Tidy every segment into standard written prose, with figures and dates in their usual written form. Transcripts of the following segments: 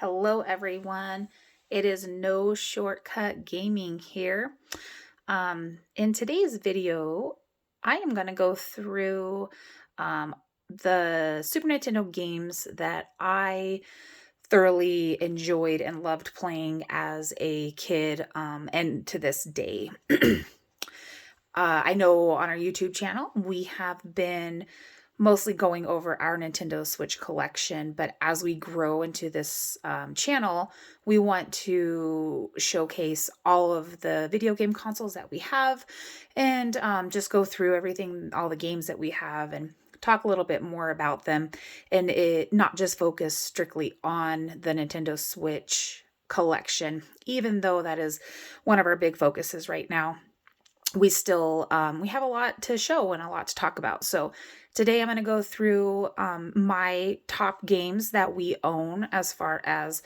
Hello, everyone. It is No Shortcut Gaming here. In today's video, I am going to go through the Super Nintendo games that I thoroughly enjoyed and loved playing as a kid and to this day. I know on our YouTube channel, we have been mostly going over our Nintendo Switch collection, but as we grow into this channel, we want to showcase all of the video game consoles that we have and just go through everything, all the games that we have, and talk a little bit more about them, and it not just focus strictly on the Nintendo Switch collection, even though that is one of our big focuses right now. We still we have a lot to show and a lot to talk about. So today I'm going to go through my top games that we own as far as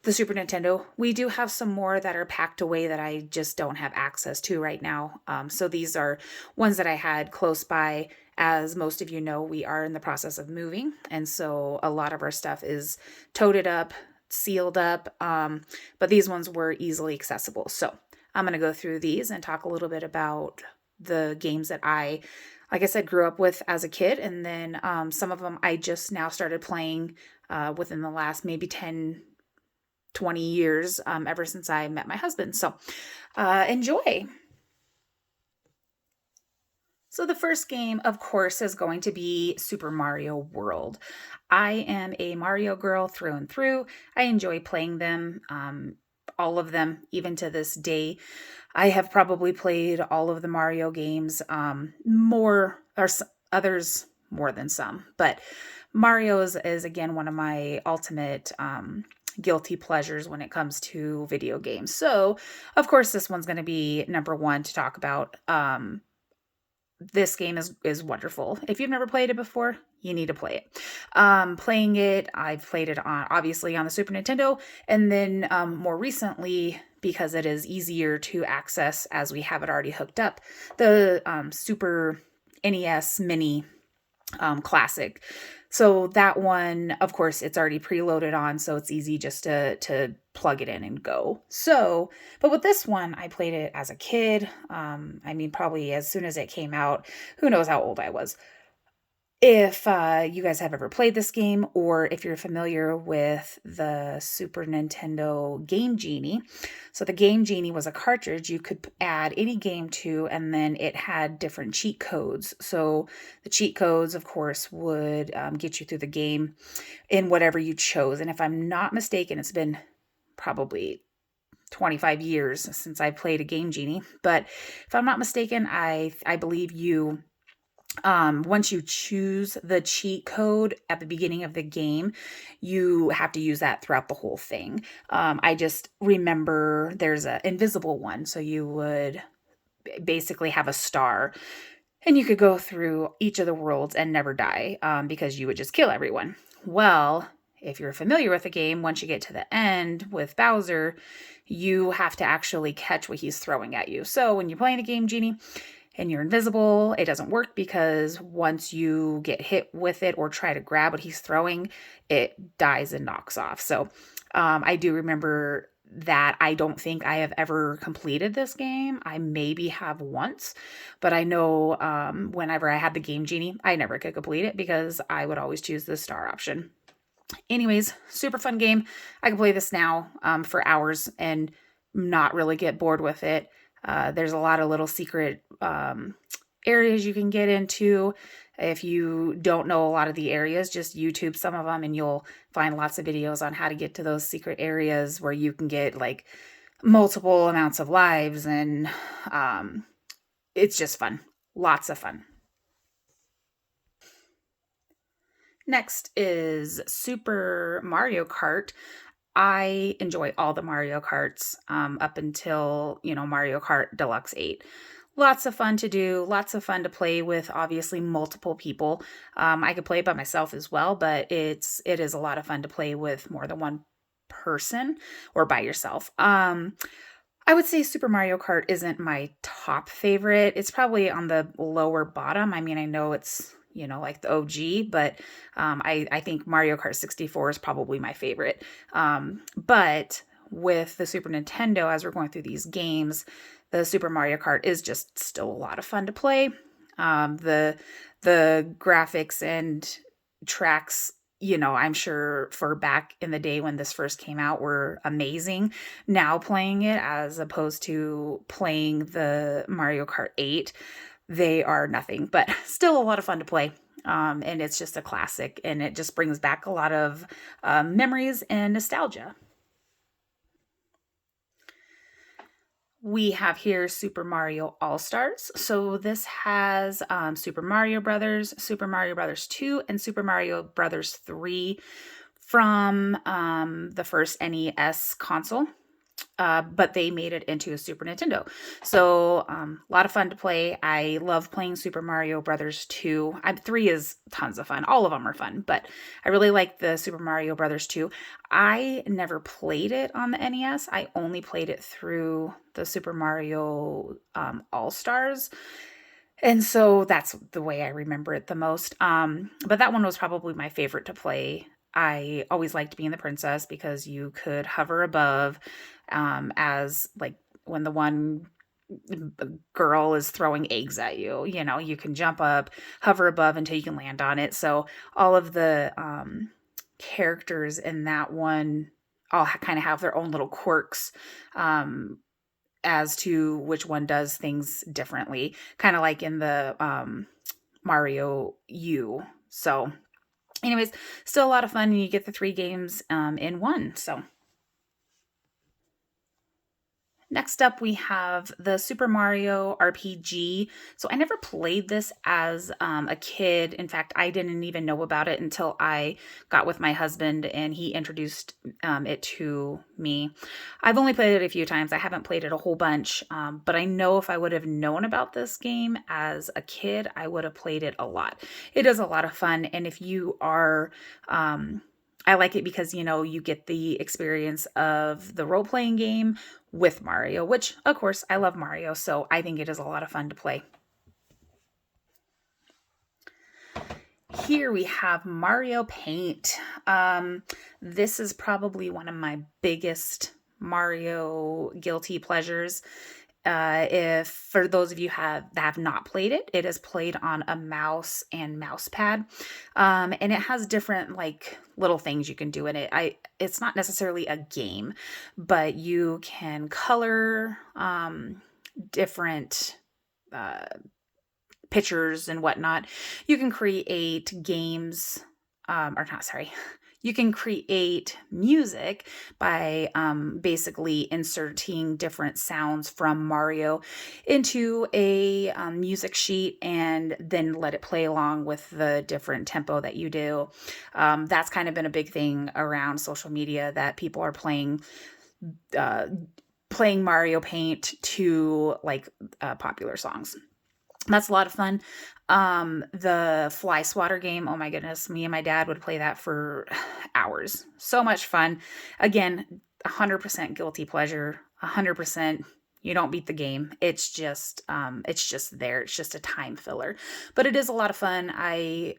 the Super Nintendo. We do have some more that are packed away that I just don't have access to right now. So these are ones that I had close by. As most of you know, we are in the process of moving, and so a lot of our stuff is toted up, sealed up, but these ones were easily accessible. So I'm going to go through these and talk a little bit about the games that I, like I said, grew up with as a kid. And then some of them I just now started playing within the last maybe 10, 20 years, ever since I met my husband. So enjoy. So the first game, of course, is going to be Super Mario World. I am a Mario girl through and through. I enjoy playing them. All of them, even to this day. I have probably played all of the Mario games, more or others more than some, but Mario is again one of my ultimate guilty pleasures when it comes to video games. So, of course, this one's going to be number one to talk about. This game is wonderful. If you've never played it before, you need to play it. Playing it, I've played it on obviously on the Super Nintendo, and then more recently, because it is easier to access as we have it already hooked up, the Super NES Mini Classic. So that one, of course, it's already preloaded on, so it's easy just to plug it in and go. So, but with this one, I played it as a kid. I mean, probably as soon as it came out. Who knows how old I was. If you guys have ever played this game, or if you're familiar with the Super Nintendo Game Genie. So the Game Genie was a cartridge you could add any game to, and then it had different cheat codes. So the cheat codes, of course, would get you through the game in whatever you chose. And if I'm not mistaken, it's been probably 25 years since I played a Game Genie. But if I'm not mistaken, I believe you once you choose the cheat code at the beginning of the game, you have to use that throughout the whole thing. I just remember there's an invisible one. So you would basically have a star and you could go through each of the worlds and never die because you would just kill everyone. Well, if you're familiar with the game, once you get to the end with Bowser, you have to actually catch what he's throwing at you. So when you're playing the Game Genie, and you're invisible, it doesn't work because once you get hit with it or try to grab what he's throwing, it dies and knocks off. So I do remember that. I don't think I have ever completed this game. I maybe have once, but I know whenever I had the Game Genie, I never could complete it because I would always choose the star option. Anyways, super fun game. I can play this now for hours and not really get bored with it. There's a lot of little secret areas you can get into. If you don't know a lot of the areas, just YouTube some of them and you'll find lots of videos on how to get to those secret areas where you can get like multiple amounts of lives, and it's just fun. Lots of fun. Next is Super Mario Kart. I enjoy all the Mario Karts up until, Mario Kart Deluxe 8. Lots of fun to do, lots of fun to play with, obviously, multiple people. I could play it by myself as well, but it is a lot of fun to play with more than one person or by yourself. I would say Super Mario Kart isn't my top favorite. It's probably on the lower bottom. I mean, I know it's, like the OG, but I think Mario Kart 64 is probably my favorite. But with the Super Nintendo, as we're going through these games, the Super Mario Kart is just still a lot of fun to play. The graphics and tracks, I'm sure for back in the day when this first came out were amazing. Now playing it as opposed to playing the Mario Kart 8, they are nothing, but still a lot of fun to play. And it's just a classic, and it just brings back a lot of memories and nostalgia. We have here Super Mario All-Stars. So this has Super Mario Brothers, Super Mario Brothers 2, and Super Mario Brothers 3 from the first NES console. But they made it into a Super Nintendo. So a lot of fun to play. I love playing Super Mario Brothers 2. 3 is tons of fun. All of them are fun, but I really like the Super Mario Brothers 2. I never played it on the NES. I only played it through the Super Mario All-Stars. And so that's the way I remember it the most. But that one was probably my favorite to play. I always liked being the princess because you could hover above, as like when the one girl is throwing eggs at you, you can jump up, hover above until you can land on it. So all of the characters in that one all kind of have their own little quirks. As to which one does things differently, kind of like in the Mario U. So, anyways, still a lot of fun, and you get the 3 games in one. So, next up, we have the Super Mario RPG. So I never played this as a kid. In fact, I didn't even know about it until I got with my husband and he introduced it to me. I've only played it a few times. I haven't played it a whole bunch, but I know if I would have known about this game as a kid, I would have played it a lot. It is a lot of fun, and if you are... I like it because, you get the experience of the role-playing game with Mario, which, of course, I love Mario, so I think it is a lot of fun to play. Here we have Mario Paint. This is probably one of my biggest Mario guilty pleasures. If for those of you that have not played it, it is played on a mouse and mouse pad, and it has different like little things you can do in it. It's not necessarily a game, but you can color different pictures and whatnot. You can create games, or not, sorry. You can create music by basically inserting different sounds from Mario into a music sheet and then let it play along with the different tempo that you do. That's kind of been a big thing around social media, that people are playing Mario Paint to like popular songs. That's a lot of fun. The Fly Swatter game, oh my goodness, me and my dad would play that for hours. So much fun. Again, 100% guilty pleasure. 100% you don't beat the game. It's just there. It's just a time filler. But it is a lot of fun. I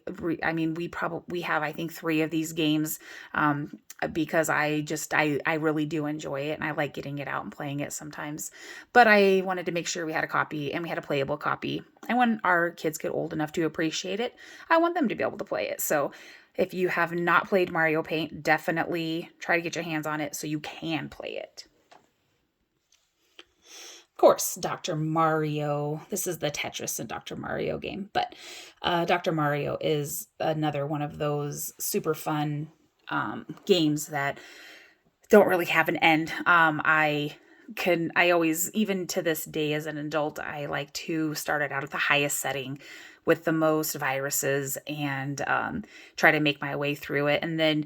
mean, we have, I think, 3 of these games, because I really do enjoy it, and I like getting it out and playing it sometimes. But I wanted to make sure we had a copy, and we had a playable copy. And when our kids get old enough to appreciate it, I want them to be able to play it. So if you have not played Mario Paint, definitely try to get your hands on it so you can play it. Of course, Dr. Mario. This is the Tetris and Dr. Mario game, but Dr. Mario is another one of those super fun games that don't really have an end. I always, even to this day as an adult, I like to start it out at the highest setting with the most viruses and try to make my way through it. And then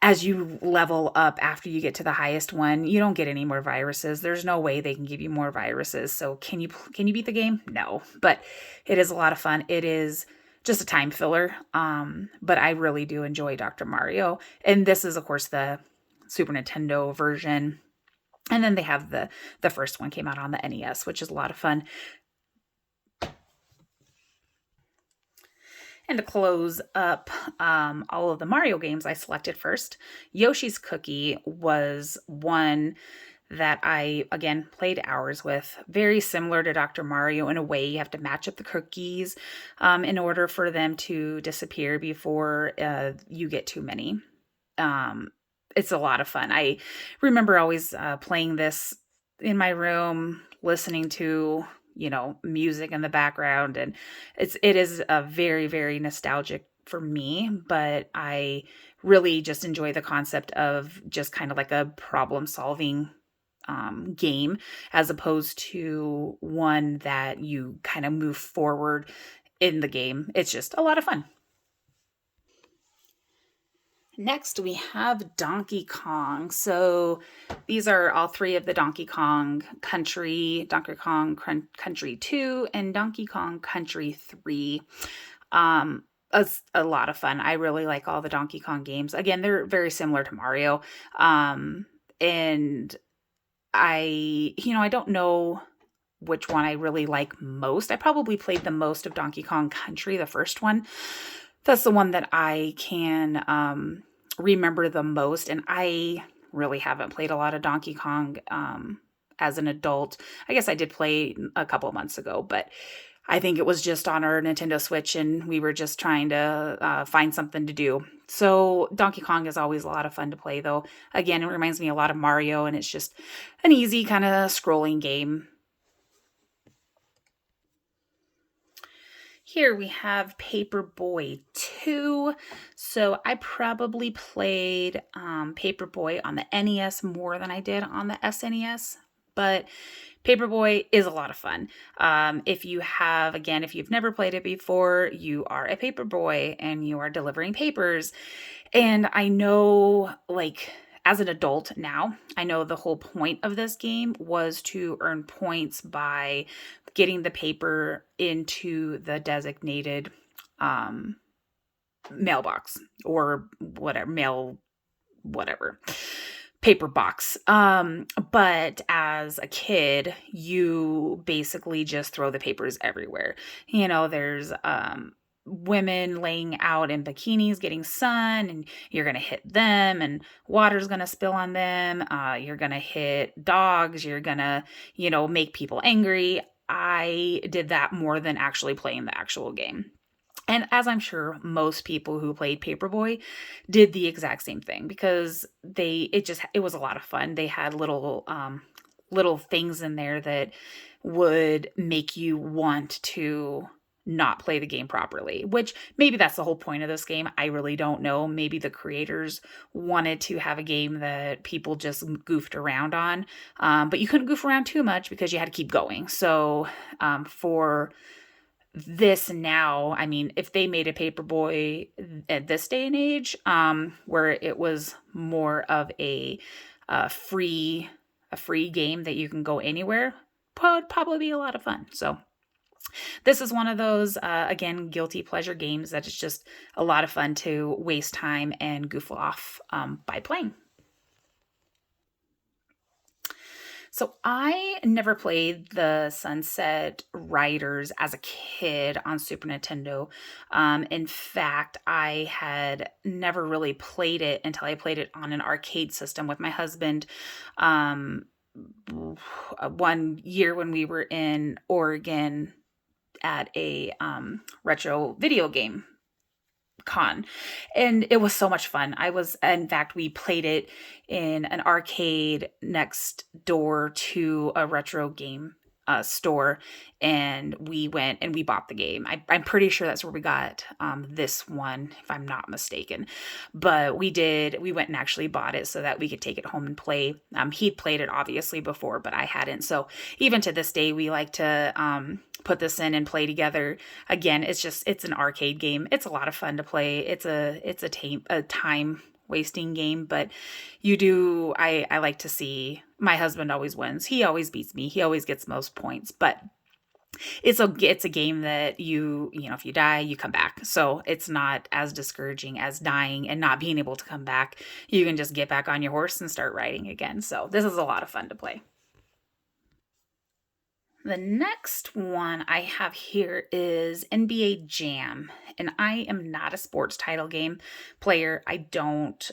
as you level up after you get to the highest one, you don't get any more viruses. There's no way they can give you more viruses. So can you beat the game? No, but it is a lot of fun. It is just a time filler. But I really do enjoy Dr. Mario. And this is, of course, the Super Nintendo version. And then they have the first one came out on the NES, which is a lot of fun. And to close up all of the Mario games I selected first, Yoshi's Cookie was one that I, again, played hours with. Very similar to Dr. Mario in a way. You have to match up the cookies in order for them to disappear before you get too many. Um, it's a lot of fun. I remember always playing this in my room, listening to music in the background, and it is a very, very nostalgic for me, but I really just enjoy the concept of just kind of like a problem solving game, as opposed to one that you kind of move forward in the game. It's just a lot of fun. Next, we have Donkey Kong. So these are all three of the Donkey Kong Country, Donkey Kong Country 2, and Donkey Kong Country 3. A lot of fun. I really like all the Donkey Kong games. Again, they're very similar to Mario. And I don't know which one I really like most. I probably played the most of Donkey Kong Country, the first one. That's the one that I can remember the most. And I really haven't played a lot of Donkey Kong as an adult. I guess I did play a couple of months ago, but I think it was just on our Nintendo Switch and we were just trying to find something to do. So Donkey Kong is always a lot of fun to play, though. Again, it reminds me a lot of Mario, and it's just an easy kind of scrolling game. Here we have Paperboy 2. So I probably played Paperboy on the NES more than I did on the SNES, but Paperboy is a lot of fun. If you've never played it before, you are a paperboy and you are delivering papers. And I know, like, as an adult now, I know the whole point of this game was to earn points by getting the paper into the designated mailbox or whatever paper box. But as a kid, you basically just throw the papers everywhere. There's women laying out in bikinis getting sun, and you're going to hit them, and water's going to spill on them. You're going to hit dogs. You're going to, make people angry. I did that more than actually playing the actual game. And as I'm sure most people who played Paperboy did the exact same thing, because it was a lot of fun. They had little things in there that would make you want to not play the game properly, which maybe that's the whole point of this game. I really don't know. Maybe the creators wanted to have a game that people just goofed around on, but you couldn't goof around too much because you had to keep going. So for this now, I mean, if they made a Paperboy at this day and age, where it was more of a free game that you can go anywhere, would probably be a lot of fun. So this is one of those, again, guilty pleasure games that is just a lot of fun to waste time and goof off by playing. So I never played the Sunset Riders as a kid on Super Nintendo. In fact, I had never really played it until I played it on an arcade system with my husband. One year when we were in Oregon at a retro video game con, and it was so much fun. In fact, we played it in an arcade next door to a retro game store, and we went and we bought the game. I'm pretty sure that's where we got this one, if I'm not mistaken. But we went and actually bought it so that we could take it home and play. He'd played it obviously before, but I hadn't. So even to this day, we like to put this in and play together. Again, it's an arcade game. It's a lot of fun to play. It's a time wasting game, but I like to see my husband always wins. He always beats me. He always gets most points, but it's a game that if you die, you come back. So it's not as discouraging as dying and not being able to come back. You can just get back on your horse and start riding again. So this is a lot of fun to play. The next one I have here is NBA Jam, and I am not a sports title game player. I don't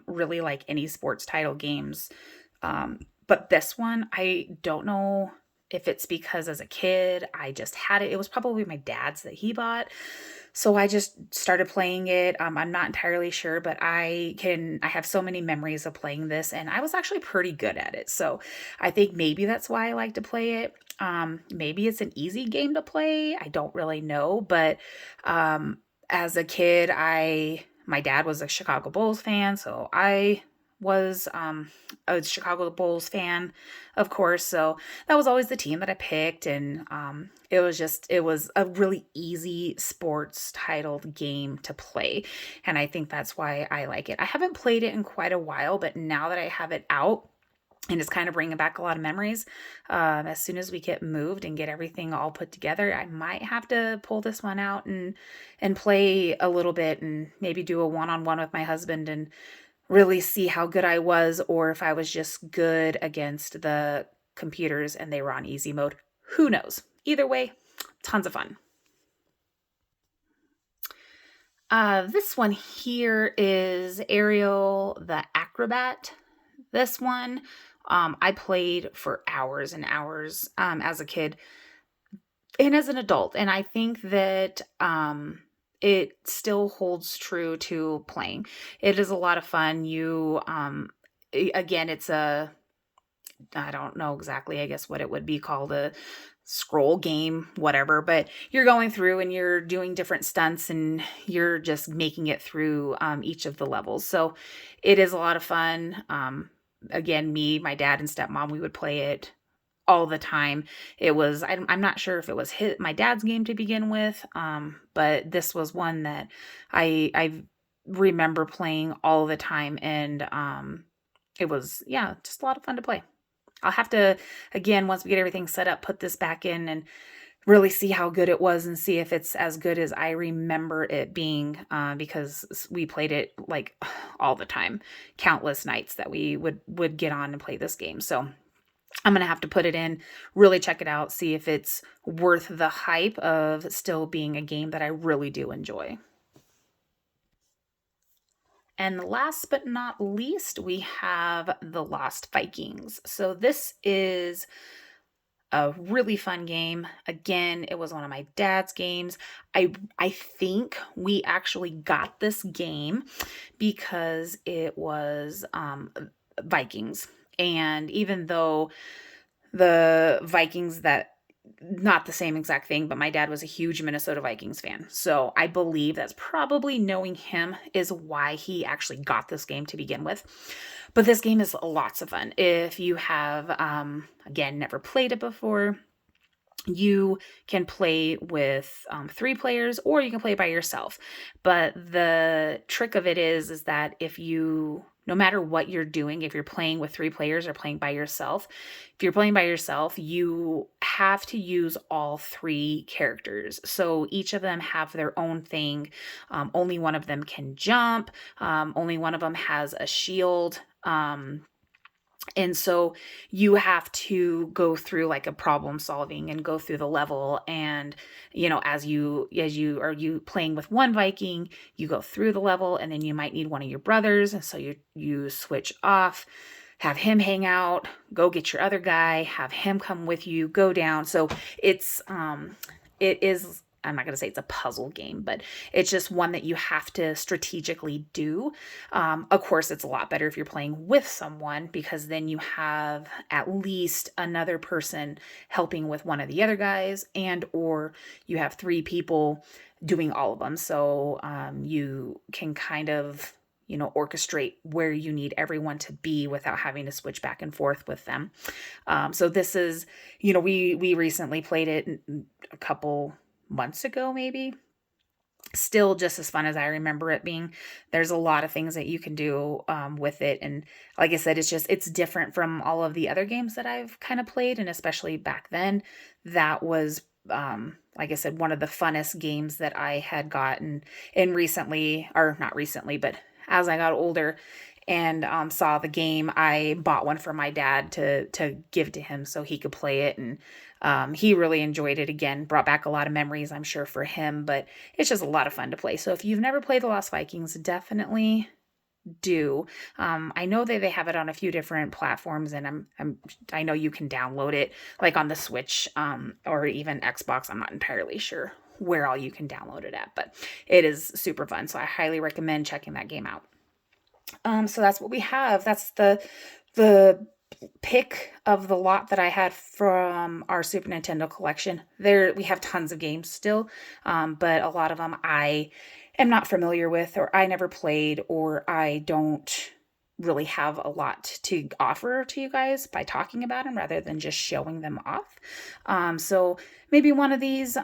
really like any sports title games. But this one, I don't know if it's because as a kid I just had it. It was probably my dad's that he bought. So I just started playing it. I'm not entirely sure, but I have so many memories of playing this, and I was actually pretty good at it. So I think maybe that's why I like to play it. Maybe it's an easy game to play. I don't really know, but um, as a kid, I my dad was a Chicago Bulls fan, so I was a Chicago Bulls fan, of course. So that was always the team that I picked, and it was a really easy sports titled game to play, and I think that's why I like it. I haven't played it in quite a while, but now that I have it out, and it's kind of bringing back a lot of memories. As soon as we get moved and get everything all put together, I might have to pull this one out and play a little bit, and maybe do a one-on-one with my husband and really see how good I was, or if I was just good against the computers and they were on easy mode. Who knows? Either way, tons of fun. This one here is Ariel the Acrobat. This one, I played for hours and hours as a kid and as an adult, and I think that it still holds true to playing. It is a lot of fun. Again, it's a I don't know exactly, I guess, what it would be called, a scroll game, whatever, but you're going through and you're doing different stunts and you're just making it through each of the levels. So it is a lot of fun. Again, me, my dad, and stepmom, we would play it all the time. I'm not sure if it was my dad's game to begin with, but this was one that I remember playing all the time, and it was, yeah, just a lot of fun to play. I'll have to, again, once we get everything set up, put this back in and really see how good it was and see if it's as good as I remember it being, because we played it like all the time, countless nights that we would get on and play this game. So I'm going to have to put it in, really check it out, see if it's worth the hype of still being a game that I really do enjoy. And last but not least, we have The Lost Vikings. So this is a really fun game. Again, it was one of my dad's games. I think we actually got this game because it was Vikings. And even though the Vikings that not the same exact thing, but my dad was a huge Minnesota Vikings fan. So I believe that's probably, knowing him, is why he actually got this game to begin with. But this game is lots of fun. If you have, again, never played it before, you can play with 3 players, or you can play by yourself. But the trick of it is that no matter what you're doing, if you're playing with 3 players or playing by yourself, if you're playing by yourself, you have to use all 3 characters. So each of them have their own thing. Only one of them can jump. Only one of them has a shield. And so you have to go through like a problem solving and go through the level. And, as you playing with one Viking, you go through the level, and then you might need one of your brothers. And so you switch off, have him hang out, go get your other guy, have him come with you, go down. So it is, I'm not going to say it's a puzzle game, but it's just one that you have to strategically do. Of course, it's a lot better if you're playing with someone, because then you have at least another person helping with one of the other guys, and or you have 3 people doing all of them. So you can kind of orchestrate where you need everyone to be without having to switch back and forth with them. So this is, we recently played it a couple months ago, maybe. Still just as fun as I remember it being. There's a lot of things that you can do with it, and like I said, it's different from all of the other games that I've kind of played, and especially back then, that was like I said, one of the funnest games that I had gotten in recently, or not recently, but as I got older. and saw the game, I bought one for my dad to give to him so he could play it. And he really enjoyed it. Again, brought back a lot of memories, I'm sure, for him, but it's just a lot of fun to play. So if you've never played The Lost Vikings, definitely do. I know that they have it on a few different platforms, and I know you can download it like on the Switch, or even Xbox. I'm not entirely sure where all you can download it at, but it is super fun. So I highly recommend checking that game out. So that's what we have. That's the pick of the lot that I had from our Super Nintendo collection. There we have tons of games still, but a lot of them I am not familiar with, or I never played, or I don't really have a lot to offer to you guys by talking about them rather than just showing them off. So maybe one of these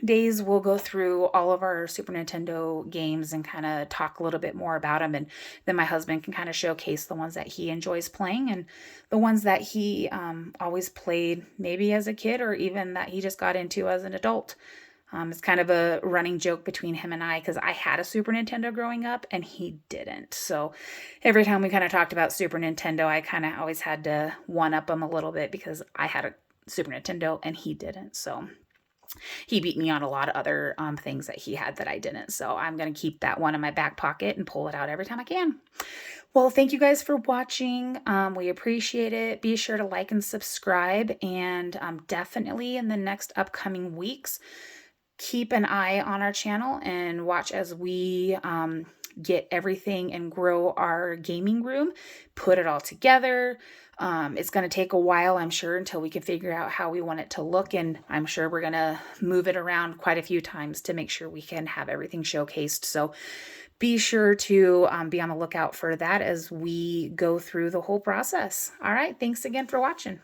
days we'll go through all of our Super Nintendo games and kind of talk a little bit more about them, and then my husband can kind of showcase the ones that he enjoys playing and the ones that he always played maybe as a kid, or even that he just got into as an adult. It's kind of a running joke between him and I, because I had a Super Nintendo growing up and he didn't. So every time we kind of talked about Super Nintendo, I kind of always had to one up him a little bit because I had a Super Nintendo and he didn't. So he beat me on a lot of other things that he had that I didn't. So I'm going to keep that one in my back pocket and pull it out every time I can. Well, thank you guys for watching. We appreciate it. Be sure to like and subscribe. And definitely in the next upcoming weeks, keep an eye on our channel and watch as we get everything and grow our gaming room, put it all together. It's going to take a while, I'm sure, until we can figure out how we want it to look. And I'm sure we're going to move it around quite a few times to make sure we can have everything showcased. So be sure to be on the lookout for that as we go through the whole process. All right. Thanks again for watching.